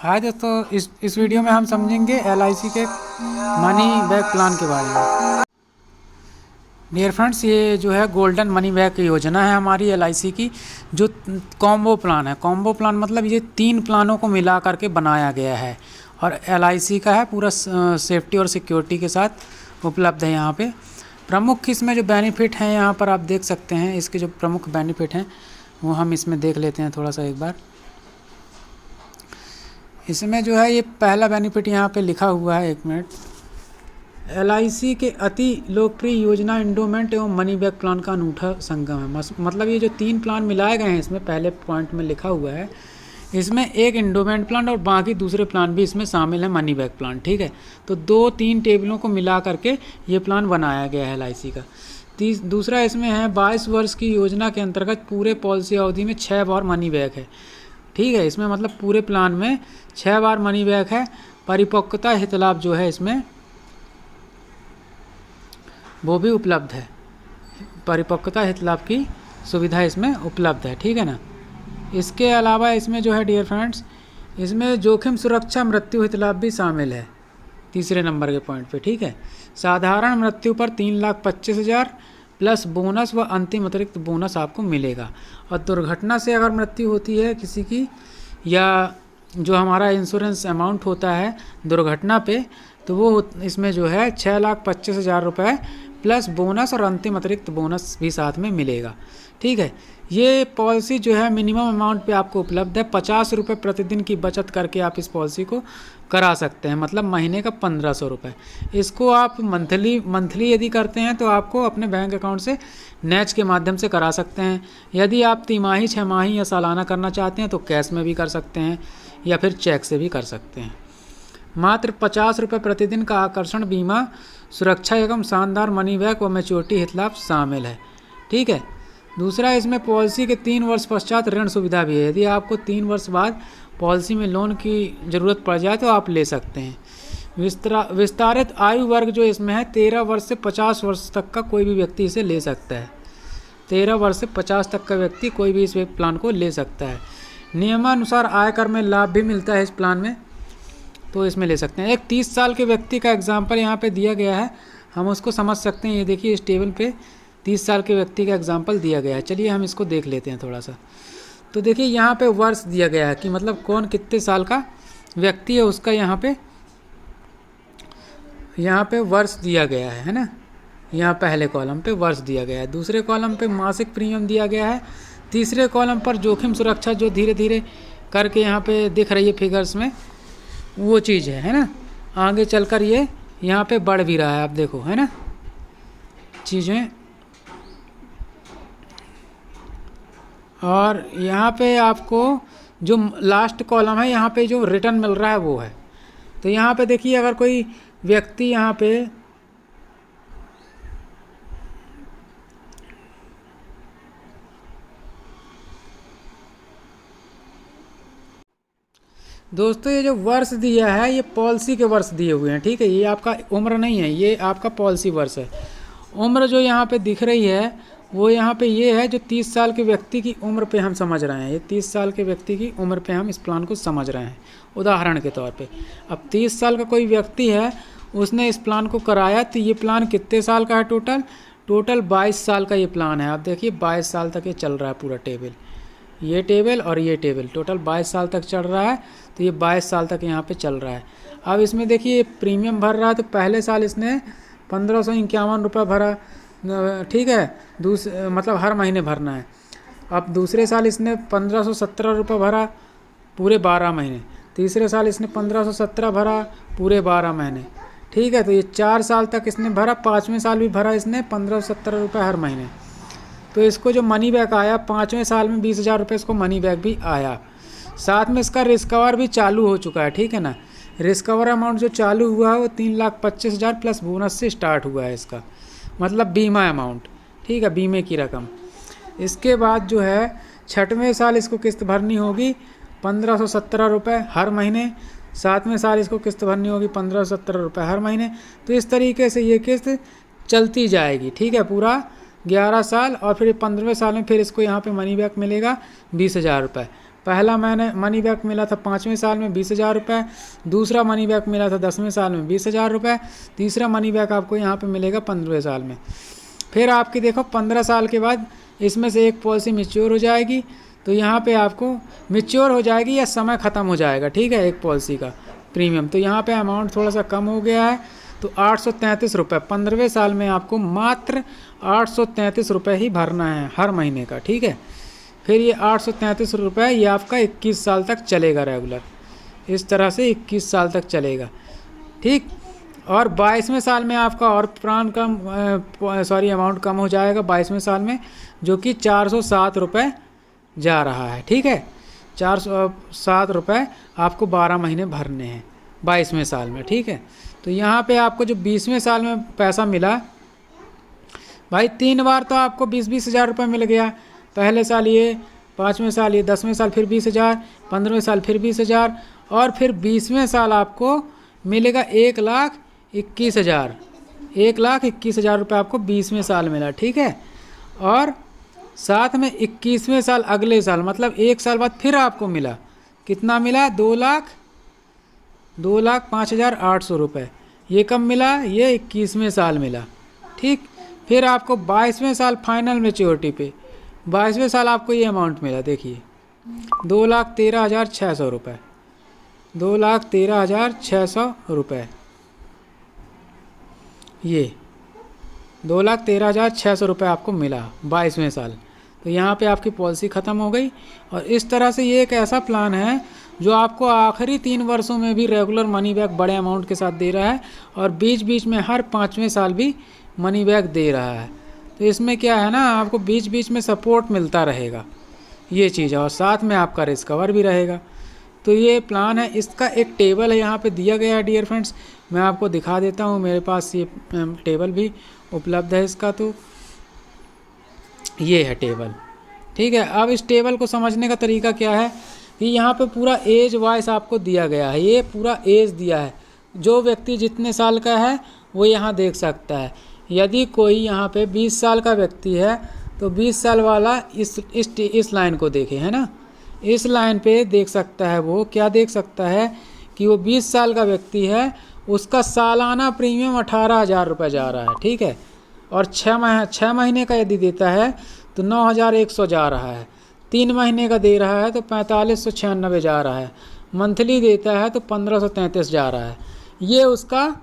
हाय दोस्तों, इस वीडियो में हम समझेंगे एलआईसी के मनी बैक प्लान के बारे में। डियर फ्रेंड्स, ये जो है गोल्डन मनी बैक योजना है हमारी एलआईसी की, जो कॉम्बो प्लान है। कॉम्बो प्लान मतलब ये 3 प्लानों को मिला करके बनाया गया है और एलआईसी का है, पूरा सेफ्टी और सिक्योरिटी के साथ उपलब्ध है। यहाँ पे प्रमुख इसमें जो बेनिफिट हैं यहाँ पर आप देख सकते हैं। इसके जो प्रमुख बेनिफिट हैं वो हम इसमें देख लेते हैं थोड़ा सा एक बार। इसमें जो है ये पहला बेनिफिट यहाँ पे लिखा हुआ है, 1 मिनट। एलआईसी के अति लोकप्रिय योजना इंडोमेंट एवं मनी बैक प्लान का अनूठा संगम है। मतलब ये जो 3 प्लान मिलाए गए हैं इसमें, पहले पॉइंट में लिखा हुआ है, इसमें एक इंडोमेंट प्लान और बाकी दूसरे प्लान भी इसमें शामिल है, मनी बैक प्लान। ठीक है, तो 2-3 टेबलों को मिला करके ये प्लान बनाया गया है एलआईसी का। दूसरा इसमें है 22 वर्ष की योजना के अंतर्गत पूरे पॉलिसी अवधि में 6 बार मनी बैक है। ठीक है, इसमें मतलब पूरे प्लान में 6 बार मनी बैक है। परिपक्वता हितलाभ जो है इसमें वो भी उपलब्ध है। परिपक्वता हितलाभ की सुविधा इसमें उपलब्ध है। ठीक है ना। इसके अलावा इसमें जो है डियर फ्रेंड्स, इसमें जोखिम सुरक्षा मृत्यु हितलाभ भी शामिल है तीसरे नंबर के पॉइंट पे। ठीक है, साधारण मृत्यु पर 3,25,000 प्लस बोनस व अंतिम अतिरिक्त बोनस आपको मिलेगा। और दुर्घटना से अगर मृत्यु होती है किसी की, या जो हमारा इंश्योरेंस अमाउंट होता है दुर्घटना पे, तो वो इसमें जो है 6,25,000 रुपये प्लस बोनस और अंतिम अतिरिक्त बोनस भी साथ में मिलेगा। ठीक है, ये पॉलिसी जो है मिनिमम अमाउंट पे आपको उपलब्ध है। 50 रुपये प्रतिदिन की बचत करके आप इस पॉलिसी को करा सकते हैं, मतलब महीने का 1,500 रुपये। इसको आप मंथली यदि करते हैं तो आपको अपने बैंक अकाउंट से नैच के माध्यम से करा सकते हैं। यदि आप तिमाही, 6 माही या सालाना करना चाहते हैं तो कैश में भी कर सकते हैं या फिर चेक से भी कर सकते हैं। मात्र 50 रुपये प्रतिदिन का आकर्षण बीमा, सुरक्षा एवं शानदार मनी बैक व मैच्योरिटी हितलाभ शामिल है। ठीक है, दूसरा इसमें पॉलिसी के 3 वर्ष पश्चात ऋण सुविधा भी है। यदि आपको 3 वर्ष बाद पॉलिसी में लोन की ज़रूरत पड़ जाए तो आप ले सकते हैं। विस्तारित आयु वर्ग जो इसमें है, 13 वर्ष से 50 वर्ष तक का कोई भी व्यक्ति इसे ले सकता है। 13 वर्ष से 50 तक का व्यक्ति कोई भी इस प्लान को ले सकता है। नियमानुसार आयकर में लाभ भी मिलता है इस प्लान में, तो इसमें ले सकते हैं। एक 30 साल के व्यक्ति का एग्जाम्पल यहाँ पे दिया गया है, हम उसको समझ सकते हैं। ये देखिए, इस टेबल पे 30 साल के व्यक्ति का एग्जाम्पल दिया गया है। चलिए हम इसको देख लेते हैं थोड़ा सा। तो देखिए यहाँ पे वर्ष दिया गया है कि मतलब कौन कितने साल का व्यक्ति है, उसका यहाँ पे वर्ष दिया गया है ना। यहाँ पहले कॉलम पे वर्ष दिया गया है, दूसरे कॉलम पे मासिक प्रीमियम दिया गया है, तीसरे कॉलम पर जोखिम सुरक्षा जो धीरे धीरे करके यहाँ पे दिख रही है फिगर्स में, वो चीज़ है ना। आगे चलकर ये यहाँ पे बढ़ भी रहा है, आप देखो, है ना चीज़ें। और यहाँ पे आपको जो लास्ट कॉलम है, यहाँ पे जो रिटर्न मिल रहा है वो है। तो यहाँ पे देखिए, अगर कोई व्यक्ति यहाँ पे दोस्तों, ये जो वर्ष दिया है ये पॉलिसी के वर्ष दिए हुए हैं। ठीक है, ये आपका उम्र नहीं है, ये आपका पॉलिसी वर्ष है। उम्र जो यहाँ पे दिख रही है वो यहाँ पे ये है जो 30 साल के व्यक्ति की उम्र पे हम समझ रहे हैं। ये 30 साल के व्यक्ति की उम्र पे हम इस प्लान को समझ रहे हैं, उदाहरण के तौर पे। अब 30 साल का कोई व्यक्ति है, उसने इस प्लान को कराया, तो ये प्लान कितने साल का है? टोटल 22 साल का ये प्लान है। आप देखिए 22 साल तक ये चल रहा है पूरा टेबल, ये टेबल और ये टेबल, टोटल 22 साल तक चल रहा है। तो ये 22 साल तक यहाँ पे चल रहा है। अब इसमें देखिए प्रीमियम भर रहा है, तो पहले साल इसने 1,551 रुपये भरा। ठीक है, मतलब हर महीने भरना है। अब दूसरे साल इसने 1,517 रुपये भरा पूरे 12 महीने। तीसरे साल इसने 1,517 भरा पूरे 12 महीने। ठीक है, तो ये 4 साल तक इसने भरा। 5वें साल भी भरा इसने 1,517 रुपये हर महीने। तो इसको जो मनी बैक आया 5वें साल में 20,000 रुपये इसको मनी बैक भी आया। साथ में इसका रिस्कवर भी चालू हो चुका है। ठीक है ना, रिस्कवर अमाउंट जो चालू हुआ है वो 3,25,000 प्लस बोनस से स्टार्ट हुआ है इसका, मतलब बीमा अमाउंट। ठीक है, बीमे की रकम। इसके बाद जो है 6वें साल इसको किस्त भरनी होगी 1,517 रुपये हर महीने। 7वें साल इसको किस्त भरनी होगी 1,517 रुपये हर महीने। तो इस तरीके से ये किस्त चलती जाएगी। ठीक है, पूरा 11 साल। और फिर 15वें साल में फिर इसको यहाँ पे मनी बैक मिलेगा 20,000 रुपये। पहला मैंने मनी बैक मिला था 5वें साल में 20,000 रुपये, दूसरा मनी बैक मिला था 10वें साल में 20,000 रुपये, तीसरा मनी बैक आपको यहाँ पे मिलेगा 15वें साल में। फिर आपकी देखो 15 साल के बाद इसमें से एक पॉलिसी मैच्योर हो जाएगी, तो यहाँ पे आपको मैच्योर हो जाएगी या समय ख़त्म हो जाएगा, ठीक है, एक पॉलिसी का प्रीमियम। तो यहाँ पे अमाउंट थोड़ा सा कम हो गया है, तो 833 रुपये 15वें साल में आपको मात्र 833 रुपये ही भरना है हर महीने का, ठीक है। फिर ये 833 रुपये ये आपका 21 साल तक चलेगा रेगुलर, इस तरह से 21 साल तक चलेगा, ठीक। और 22वें साल में आपका और प्राण कम अमाउंट कम हो जाएगा 22वें साल में, जो कि 407 रुपये जा रहा है, ठीक है। 407 रुपये आपको 12 महीने भरने हैं 22वें साल में, ठीक है। तो यहाँ पे आपको जो 20वें साल में पैसा मिला भाई, 3 बार तो आपको 20-20 हज़ार रुपये मिल गया। पहले साल ये, 5वें साल ये, 10वें साल फिर 20,000, 15वें साल फिर 20,000, और फिर 20वें साल आपको मिलेगा 1,21,000। 1,21,000 रुपये आपको 20वें साल मिला, ठीक है। और साथ में 21वें साल अगले साल, मतलब 1 साल बाद फिर आपको मिला, कितना मिला? 2,05,800 रुपये। ये कब मिला? ये 21वें साल मिला, ठीक। फिर आपको 22वें साल फाइनल मैच्योरिटी पे 22वें साल आपको ये अमाउंट मिला, देखिए 2,13,600 रुपये। 2,13,600 रुपये, ये 2,13,600 रुपये आपको मिला 22वें साल। तो यहाँ पे आपकी पॉलिसी ख़त्म हो गई। और इस तरह से ये एक ऐसा प्लान है जो आपको आखिरी 3 वर्षों में भी रेगुलर मनी बैक बड़े अमाउंट के साथ दे रहा है, और बीच बीच में हर 5वें साल भी मनी बैक दे रहा है। तो इसमें क्या है ना, आपको बीच बीच में सपोर्ट मिलता रहेगा, ये चीज़ है, और साथ में आपका रिस्क कवर भी रहेगा। तो ये प्लान है, इसका एक टेबल है यहाँ पे दिया गया है डियर फ्रेंड्स, मैं आपको दिखा देता हूँ, मेरे पास ये टेबल भी उपलब्ध है इसका। तो ये है टेबल, ठीक है। अब इस टेबल को समझने का तरीका क्या है कि यहाँ पे पूरा एज वाइज आपको दिया गया है, ये पूरा एज दिया है, जो व्यक्ति जितने साल का है वो यहाँ देख सकता है। यदि कोई यहाँ पे 20 साल का व्यक्ति है तो 20 साल वाला इस लाइन को देखे, है ना, इस लाइन पे देख सकता है, वो क्या देख सकता है कि वो 20 साल का व्यक्ति है, उसका सालाना प्रीमियम 18,000 रुपये जा रहा है, ठीक है। और 6 महीने का यदि देता है तो 9,100 जा रहा है, 3 महीने का दे रहा है तो 4,596 जा रहा है, मंथली देता है तो 1,533 जा रहा है। ये उसका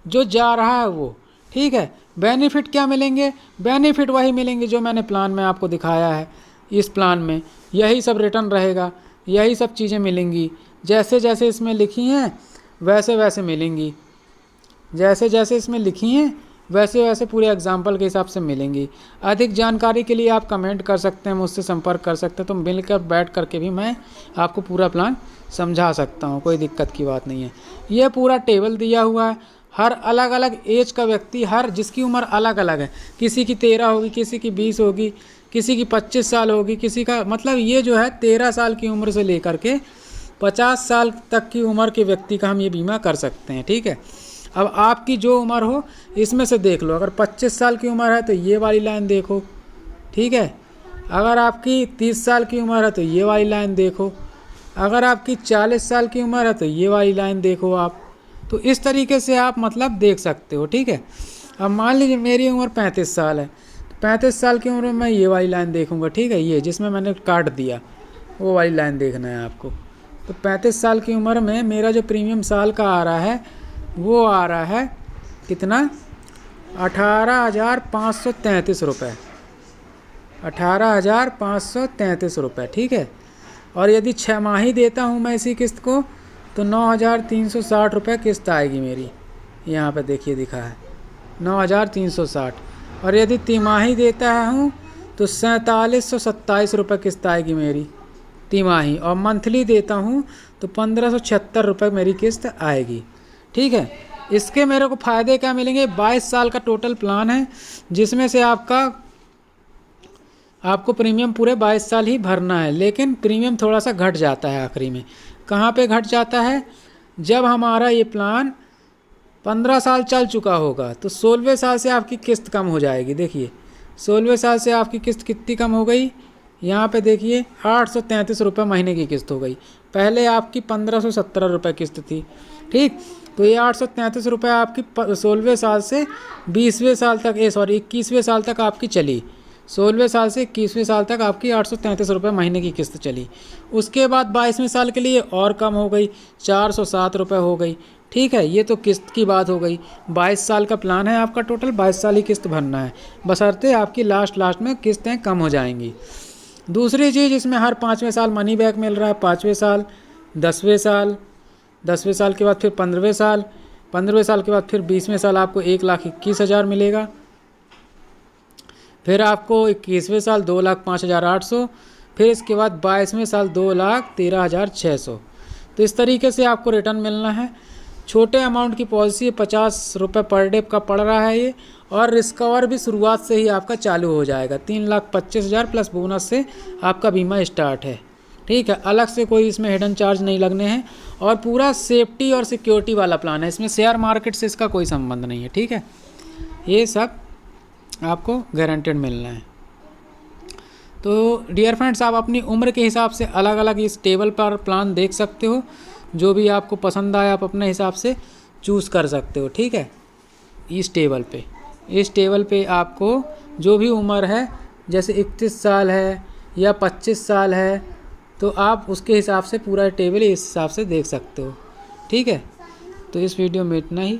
जो जा रहा है वो, ठीक है। बेनिफिट क्या मिलेंगे? बेनिफिट वही मिलेंगे जो मैंने प्लान में आपको दिखाया है। इस प्लान में यही सब रिटर्न रहेगा, यही सब चीज़ें मिलेंगी, जैसे जैसे इसमें लिखी हैं वैसे वैसे मिलेंगी, जैसे जैसे इसमें लिखी हैं वैसे वैसे पूरे एग्जाम्पल के हिसाब से मिलेंगी। अधिक जानकारी के लिए आप कमेंट कर सकते हैं, मुझसे संपर्क कर सकते हैं, तो मिलकर बैठ करके भी मैं आपको पूरा प्लान समझा सकता हूँ, कोई दिक्कत की बात नहीं है। ये पूरा टेबल दिया हुआ है, हर अलग अलग एज का व्यक्ति, हर जिसकी उम्र अलग अलग है, किसी की 13 होगी, किसी की 20 होगी, किसी की 25 साल होगी, किसी का, मतलब ये जो है 13 साल की उम्र से लेकर के 50 साल तक की उम्र के व्यक्ति का हम ये बीमा कर सकते हैं, ठीक है। अब आपकी जो उम्र हो इसमें से देख लो, अगर 25 साल की उम्र है तो ये वाली लाइन देखो, ठीक है। अगर आपकी 30 साल की उम्र है तो ये वाली लाइन देखो, अगर आपकी 40 साल की उम्र है तो ये वाली लाइन देखो आप। तो इस तरीके से आप मतलब देख सकते हो, ठीक है। अब मान लीजिए मेरी उम्र 35 साल है, तो 35 साल की उम्र में मैं ये वाली लाइन देखूंगा, ठीक है, ये जिसमें मैंने काट दिया वो वाली लाइन देखना है आपको। तो 35 साल की उम्र में मेरा जो प्रीमियम साल का आ रहा है वो आ रहा है कितना? 18,533 रुपये, 18,533 रुपये, ठीक है। और यदि 6 माही देता हूँ मैं इसी किस्त को तो 9,360 रुपये किस्त आएगी मेरी, यहाँ पे देखिए दिखा है 9,360। और यदि तिमाही देता हूँ तो 4,727 रुपये किस्त आएगी मेरी तिमाही, और मंथली देता हूँ तो 1,576 रुपये मेरी किस्त आएगी, ठीक है। इसके मेरे को फ़ायदे क्या मिलेंगे? 22 साल का टोटल प्लान है, जिसमें से आपको प्रीमियम पूरे 22 साल ही भरना है, लेकिन प्रीमियम थोड़ा सा घट जाता है आखिरी में। कहाँ पे घट जाता है? जब हमारा ये प्लान 15 साल चल चुका होगा तो 16वें साल से आपकी किस्त कम हो जाएगी। देखिए 16वें साल से आपकी किस्त कितनी कम हो गई? यहाँ पे देखिए 833 रुपये महीने की किस्त हो गई। पहले आपकी 1517 रुपये किस्त थी, ठीक। तो ये 833 रुपये आपकी 16वें साल से 20वें साल तक 21वें साल तक आपकी चली। 16वें साल से 21वें साल तक आपकी 833 रुपये महीने की किस्त चली। उसके बाद 22वें साल के लिए और कम हो गई, 407 रुपये हो गई, ठीक है। ये तो किस्त की बात हो गई। 22 साल का प्लान है आपका, टोटल 22 साल ही किस्त भरना है, बशर्ते आपकी लास्ट में किस्तें कम हो जाएंगी। दूसरी चीज़, इसमें हर 5वें साल मनी बैक मिल रहा है। 5वें साल, 10वें साल, 10वें साल के बाद फिर 15वें साल, 15वें साल के बाद फिर 20वें साल आपको 1,21,000 मिलेगा। फिर आपको 21वें साल 2,05,800, फिर इसके बाद 22वें साल 2,13,600। तो इस तरीके से आपको रिटर्न मिलना है। छोटे अमाउंट की पॉलिसी 50 रुपये पर डे का पड़ रहा है ये, और रिस्कवर भी शुरुआत से ही आपका चालू हो जाएगा। 3,25,000 प्लस बोनस से आपका बीमा स्टार्ट है, ठीक है। अलग से कोई इसमें हिडन चार्ज नहीं लगने हैं, और पूरा सेफ्टी और सिक्योरिटी वाला प्लान है। इसमें शेयर मार्केट से इसका कोई संबंध नहीं है, ठीक है। ये सब आपको गारंटेड मिलना है। तो डियर फ्रेंड्स, आप अपनी उम्र के हिसाब से अलग अलग इस टेबल पर प्लान देख सकते हो। जो भी आपको पसंद आए आप अपने हिसाब से चूज़ कर सकते हो, ठीक है। इस टेबल पे आपको जो भी उम्र है, जैसे 31 साल है या 25 साल है, तो आप उसके हिसाब से पूरा टेबल इस हिसाब से देख सकते हो, ठीक है। तो इस वीडियो में इतना ही।